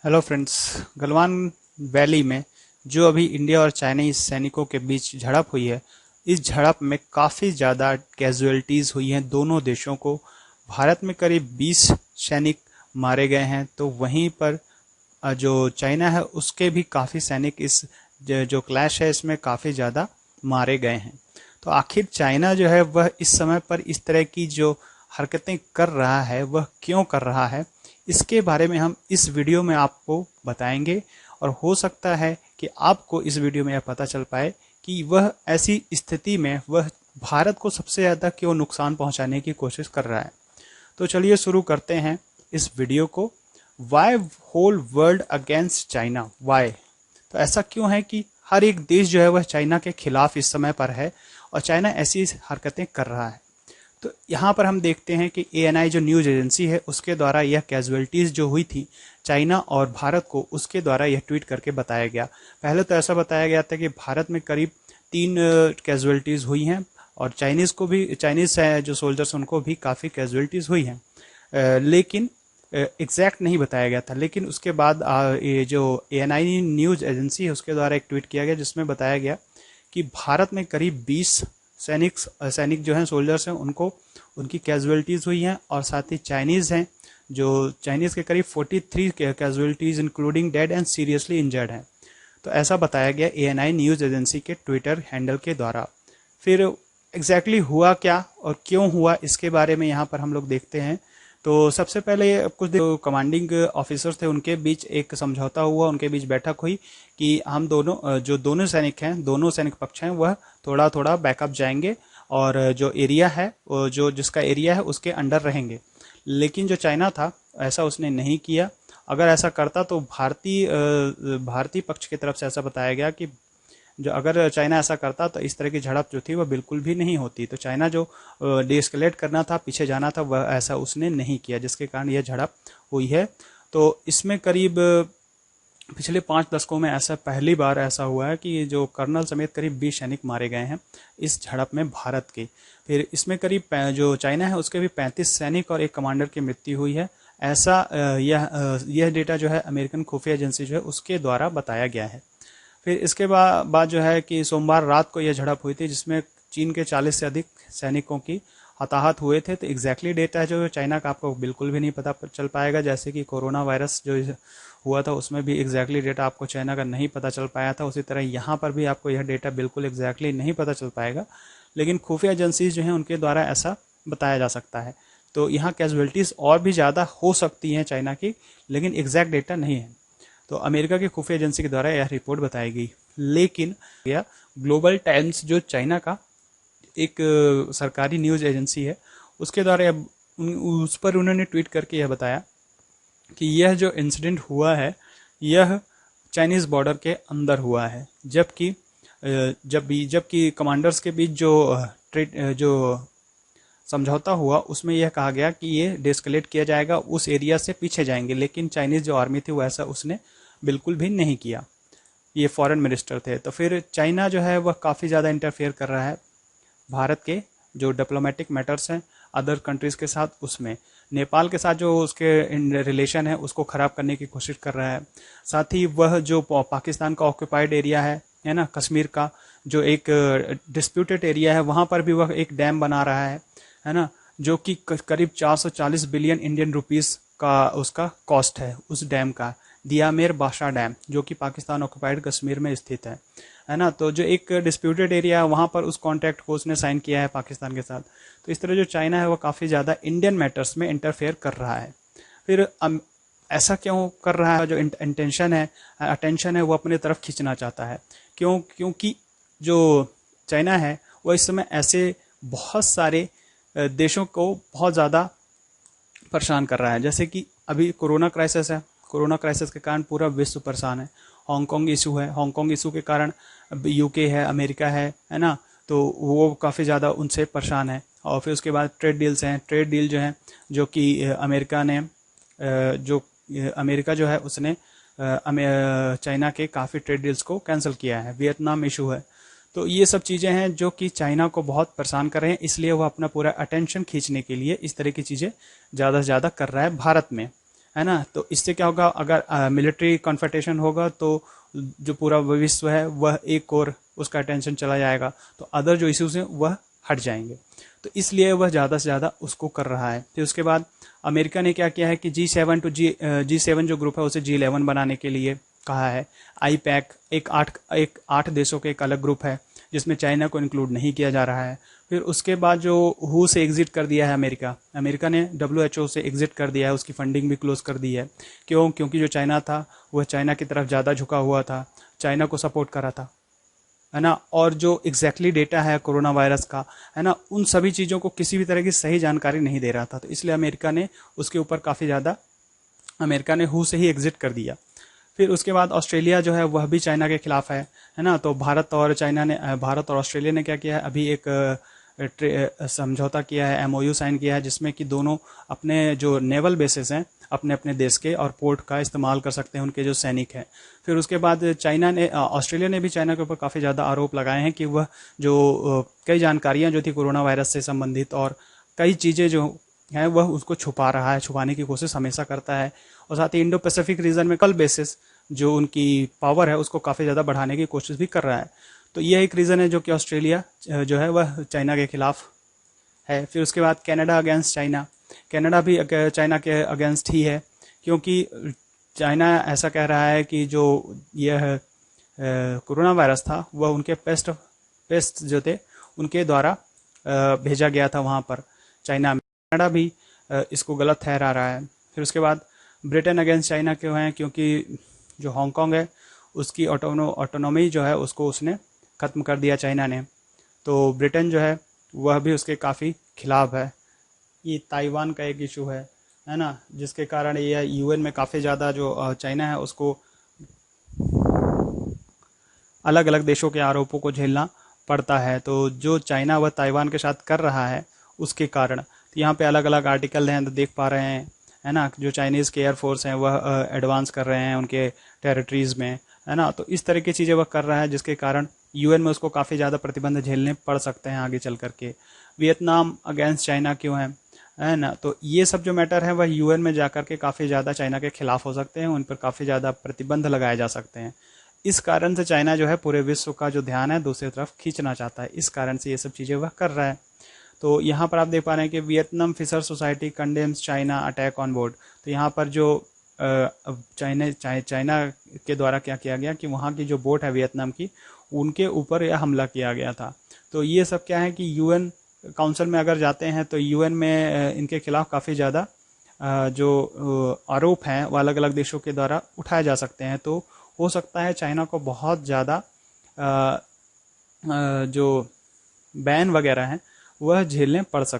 Hello friends. Galwan valley में जो अभी इंडिया और चाइनीज सैनिकों के बीच झड़प हुई है, इस झड़प में काफ़ी ज़्यादा कैजुअलिटीज़ हुई हैं दोनों देशों को। भारत में करीब 20 सैनिक मारे गए हैं, तो वहीं पर जो चाइना है उसके भी काफ़ी सैनिक इस जो क्लैश है इसमें काफ़ी ज़्यादा मारे गए हैं। तो आखिर चाइना जो है वह इस समय पर इस तरह की जो हरकतें कर रहा है वह क्यों कर रहा है, इसके बारे में हम इस वीडियो में आपको बताएंगे। और हो सकता है कि आपको इस वीडियो में यह पता चल पाए कि वह ऐसी स्थिति में वह भारत को सबसे ज़्यादा क्यों नुकसान पहुंचाने की कोशिश कर रहा है। तो चलिए शुरू करते हैं इस वीडियो को। Why whole world against China, why? तो ऐसा क्यों है कि हर एक देश जो है वह चाइना के खिलाफ इस समय पर है और चाइना ऐसी हरकतें कर रहा है। तो यहाँ पर हम देखते हैं कि एएनआई जो न्यूज़ एजेंसी है उसके द्वारा यह कैजुअलिटीज़ जो हुई थी चाइना और भारत को, उसके द्वारा यह ट्वीट करके बताया गया। पहले तो ऐसा बताया गया था कि भारत में करीब 3 कैजुअलिटीज़ हुई हैं और चाइनीज़ जो सोल्जर्स उनको भी काफ़ी कैजुअलिटीज़ हुई हैं, लेकिन एग्जैक्ट नहीं बताया गया था। लेकिन उसके बाद ये जो एएनआई न्यूज़ एजेंसी है उसके द्वारा एक ट्वीट किया गया जिसमें बताया गया कि भारत में करीब 20 सैनिक जो हैं, सोल्जर्स हैं, उनको उनकी कैजुअलिटीज़ हुई हैं। और साथ ही चाइनीज़ हैं, जो चाइनीज़ के करीब 43 casualties including dead and seriously injured हैं। तो ऐसा बताया गया एएनआई न्यूज़ एजेंसी के ट्विटर हैंडल के द्वारा। फिर एग्जैक्टली हुआ क्या और क्यों हुआ, इसके बारे में यहाँ पर हम लोग देखते हैं। तो सबसे पहले कुछ जो कमांडिंग ऑफिसर्स थे उनके बीच एक समझौता हुआ, उनके बीच बैठक हुई कि हम दोनों जो दोनों सैनिक हैं, दोनों सैनिक पक्ष हैं, वह थोड़ा थोड़ा बैकअप जाएंगे और जो एरिया है, जो जिसका एरिया है उसके अंडर रहेंगे। लेकिन जो चाइना था ऐसा उसने नहीं किया। अगर ऐसा करता तो भारतीय पक्ष की तरफ से ऐसा बताया गया कि जो अगर चाइना ऐसा करता तो इस तरह की झड़प जो थी वह बिल्कुल भी नहीं होती। तो चाइना जो डीएस्केलेट करना था, पीछे जाना था, वह ऐसा उसने नहीं किया, जिसके कारण यह झड़प हुई है। तो इसमें करीब पिछले 5 दशकों में ऐसा पहली बार ऐसा हुआ है कि जो कर्नल समेत करीब 20 सैनिक मारे गए हैं इस झड़प में भारत के। फिर इसमें करीब जो चाइना है उसके भी 35 सैनिक और एक कमांडर की मृत्यु हुई है। ऐसा यह डेटा जो है अमेरिकन खुफिया एजेंसी जो है उसके द्वारा बताया गया है। फिर इसके बाद जो है कि सोमवार रात को यह झड़प हुई थी जिसमें चीन के 40 से अधिक सैनिकों की हताहत हुए थे। तो एग्जैक्टली डेटा है जो चाइना का आपको बिल्कुल भी नहीं पता चल पाएगा। जैसे कि कोरोना वायरस जो हुआ था उसमें भी एग्जैक्टली डेटा आपको चाइना का नहीं पता चल पाया था, उसी तरह यहाँ पर भी आपको यह डेटा बिल्कुल एग्जैक्टली नहीं पता चल पाएगा। लेकिन खुफिया एजेंसीज जो हैं उनके द्वारा ऐसा बताया जा सकता है। तो यहाँ कैजुअलिटीज़ और भी ज़्यादा हो सकती हैं चाइना की, लेकिन एग्जैक्ट डेटा नहीं है। तो अमेरिका की खुफिया एजेंसी के द्वारा यह रिपोर्ट बताई गई। लेकिन यह ग्लोबल टाइम्स जो चाइना का एक सरकारी न्यूज़ एजेंसी है उसके द्वारा उस पर उन्होंने ट्वीट करके यह बताया कि यह जो इंसिडेंट हुआ है यह चाइनीज़ बॉर्डर के अंदर हुआ है, जबकि कमांडर्स के बीच जो समझौता हुआ उसमें यह कहा गया कि ये डिस्कलेट किया जाएगा, उस एरिया से पीछे जाएंगे। लेकिन चाइनीज़ जो आर्मी थी वो ऐसा उसने बिल्कुल भी नहीं किया। ये फॉरेन मिनिस्टर थे। तो फिर चाइना जो है वह काफ़ी ज़्यादा इंटरफेयर कर रहा है भारत के जो डिप्लोमेटिक मैटर्स हैं अदर कंट्रीज़ के साथ, उसमें नेपाल के साथ जो उसके रिलेशन है उसको ख़राब करने की कोशिश कर रहा है। साथ ही वह जो पाकिस्तान का ऑक्यूपाइड एरिया है ना, कश्मीर का जो एक डिस्प्यूटेड एरिया है, वहाँ पर भी वह एक डैम बना रहा है ना, जो कि करीब 440 बिलियन इंडियन रुपीस का उसका कॉस्ट है उस डैम का, दियामेर बाशा डैम, जो कि पाकिस्तान ऑक्यूपाइड कश्मीर में स्थित है ना। तो जो एक डिस्प्यूटेड एरिया है वहाँ पर उस कॉन्ट्रैक्ट को उसने साइन किया है पाकिस्तान के साथ। तो इस तरह जो चाइना है वो काफ़ी ज़्यादा इंडियन मैटर्स में इंटरफेयर कर रहा है। फिर ऐसा क्यों कर रहा है? जो इंटेंशन है, अटेंशन है, वो अपने तरफ खींचना चाहता है। क्योंकि जो चाइना है वो इस समय ऐसे बहुत सारे देशों को बहुत ज़्यादा परेशान कर रहा है। जैसे कि अभी कोरोना क्राइसिस है, कोरोना क्राइसिस के कारण पूरा विश्व परेशान है। हांगकांग इशू है, हांगकांग इशू के कारण यूके है, अमेरिका है ना, तो वो काफ़ी ज़्यादा उनसे परेशान है। और फिर उसके बाद ट्रेड डील्स हैं, ट्रेड डील जो हैं जो कि अमेरिका जो है उसने चाइना के काफ़ी ट्रेड डील्स को कैंसिल किया है। वियतनाम इशू है। तो ये सब चीज़ें हैं जो कि चाइना को बहुत परेशान कर रहे हैं, इसलिए वह अपना पूरा अटेंशन खींचने के लिए इस तरह की चीज़ें ज़्यादा से ज़्यादा कर रहा है भारत में। है ना। तो इससे क्या होगा, अगर मिलिट्री कॉन्फ्रंटेशन होगा तो जो पूरा विश्व है वह एक और उसका अटेंशन चला जाएगा, तो अदर जो इश्यूज हैं वह हट जाएंगे। तो इसलिए वह ज़्यादा से ज़्यादा उसको कर रहा है। फिर उसके बाद अमेरिका ने क्या किया है कि G7 जो ग्रुप है उसे G11 बनाने के लिए कहा है। आईपैक एक आठ देशों के एक अलग ग्रुप है जिसमें चाइना को इंक्लूड नहीं किया जा रहा है। फिर उसके बाद जो हु से एग्जिट कर दिया है अमेरिका ने WHO से एग्जिट कर दिया है, उसकी फंडिंग भी क्लोज कर दी है। क्योंकि जो चाइना था वह चाइना की तरफ ज़्यादा झुका हुआ था, चाइना को सपोर्ट कर रहा था, है ना। और जो एग्जैक्टली डेटा है कोरोना वायरस का, है ना, उन सभी चीज़ों को किसी भी तरह की सही जानकारी नहीं दे रहा था। तो इसलिए अमेरिका ने उसके ऊपर काफ़ी ज़्यादा, अमेरिका ने हु से ही एग्जिट कर दिया। फिर उसके बाद ऑस्ट्रेलिया जो है वह भी चाइना के खिलाफ है ना। तो भारत और ऑस्ट्रेलिया ने क्या किया है, अभी एक समझौता किया है, MOU साइन किया है, जिसमें कि दोनों अपने जो नेवल बेसिस हैं अपने अपने देश के और पोर्ट का इस्तेमाल कर सकते हैं उनके जो सैनिक हैं। फिर उसके बाद ऑस्ट्रेलिया ने भी चाइना के ऊपर काफ़ी ज़्यादा आरोप लगाए हैं कि वह जो कई जानकारियां जो थी कोरोना वायरस से संबंधित और कई चीज़ें जो हैं वह उसको छुपा रहा है, छुपाने की कोशिश हमेशा करता है। और साथ ही इंडो पैसिफिक रीजन में कल बेसिस जो उनकी पावर है उसको काफ़ी ज़्यादा बढ़ाने की कोशिश भी कर रहा है। तो यह एक रीज़न है जो कि ऑस्ट्रेलिया जो है वह चाइना के खिलाफ है। फिर उसके बाद कनाडा अगेंस्ट चाइना, कनाडा भी चाइना के अगेंस्ट ही है, क्योंकि चाइना ऐसा कह रहा है कि जो यह कोरोना वायरस था वह उनके पेस्ट जो थे उनके द्वारा भेजा गया था वहाँ पर चाइना में। कनाडा भी इसको गलत ठहरा रहा है। फिर उसके बाद ब्रिटेन अगेंस्ट चाइना क्यों है, क्योंकि जो हांगकांग है उसकी ऑटोनॉमी जो है उसको उसने ख़त्म कर दिया चाइना ने। तो ब्रिटेन जो है वह भी उसके काफ़ी खिलाफ है। ये ताइवान का एक इशू है ना, जिसके कारण ये UN में काफ़ी ज़्यादा जो चाइना है उसको अलग अलग देशों के आरोपों को झेलना पड़ता है। तो जो चाइना वह ताइवान के साथ कर रहा है उसके कारण, तो यहाँ पे अलग अलग आर्टिकल हैं तो देख पा रहे हैं, है ना, जो चाइनीज़ के एयरफोर्स हैं वह एडवांस कर रहे हैं उनके टेरिटरीज़ में, है ना। तो इस तरह की चीज़ें वह कर रहा है जिसके कारण UN में उसको काफ़ी ज़्यादा प्रतिबंध झेलने पड़ सकते हैं आगे चल करके। वियतनाम अगेंस्ट चाइना क्यों है ना। तो ये सब जो मैटर है वह UN में जाकर के काफ़ी ज़्यादा चाइना के खिलाफ हो सकते हैं, उन पर काफ़ी ज़्यादा प्रतिबंध लगाए जा सकते हैं। इस कारण से चाइना जो है पूरे विश्व का जो ध्यान है दूसरी तरफ खींचना चाहता है, इस कारण से ये सब चीज़ें वह कर रहा है। तो यहाँ पर आप देख पा रहे हैं कि Vietnam fisher society condemns China attack on board. तो यहाँ पर जो चाइना के द्वारा क्या किया गया कि वहाँ की जो बोट है वियतनाम की, उनके ऊपर यह हमला किया गया था। तो ये सब क्या है कि UN काउंसिल में अगर जाते हैं तो UN में इनके खिलाफ काफ़ी ज़्यादा जो आरोप हैं वो अलग अलग देशों के द्वारा उठाए जा सकते हैं। तो हो सकता है चाइना को बहुत ज़्यादा जो बैन वगैरह हैं वह झेलने पड़ सकते हैं।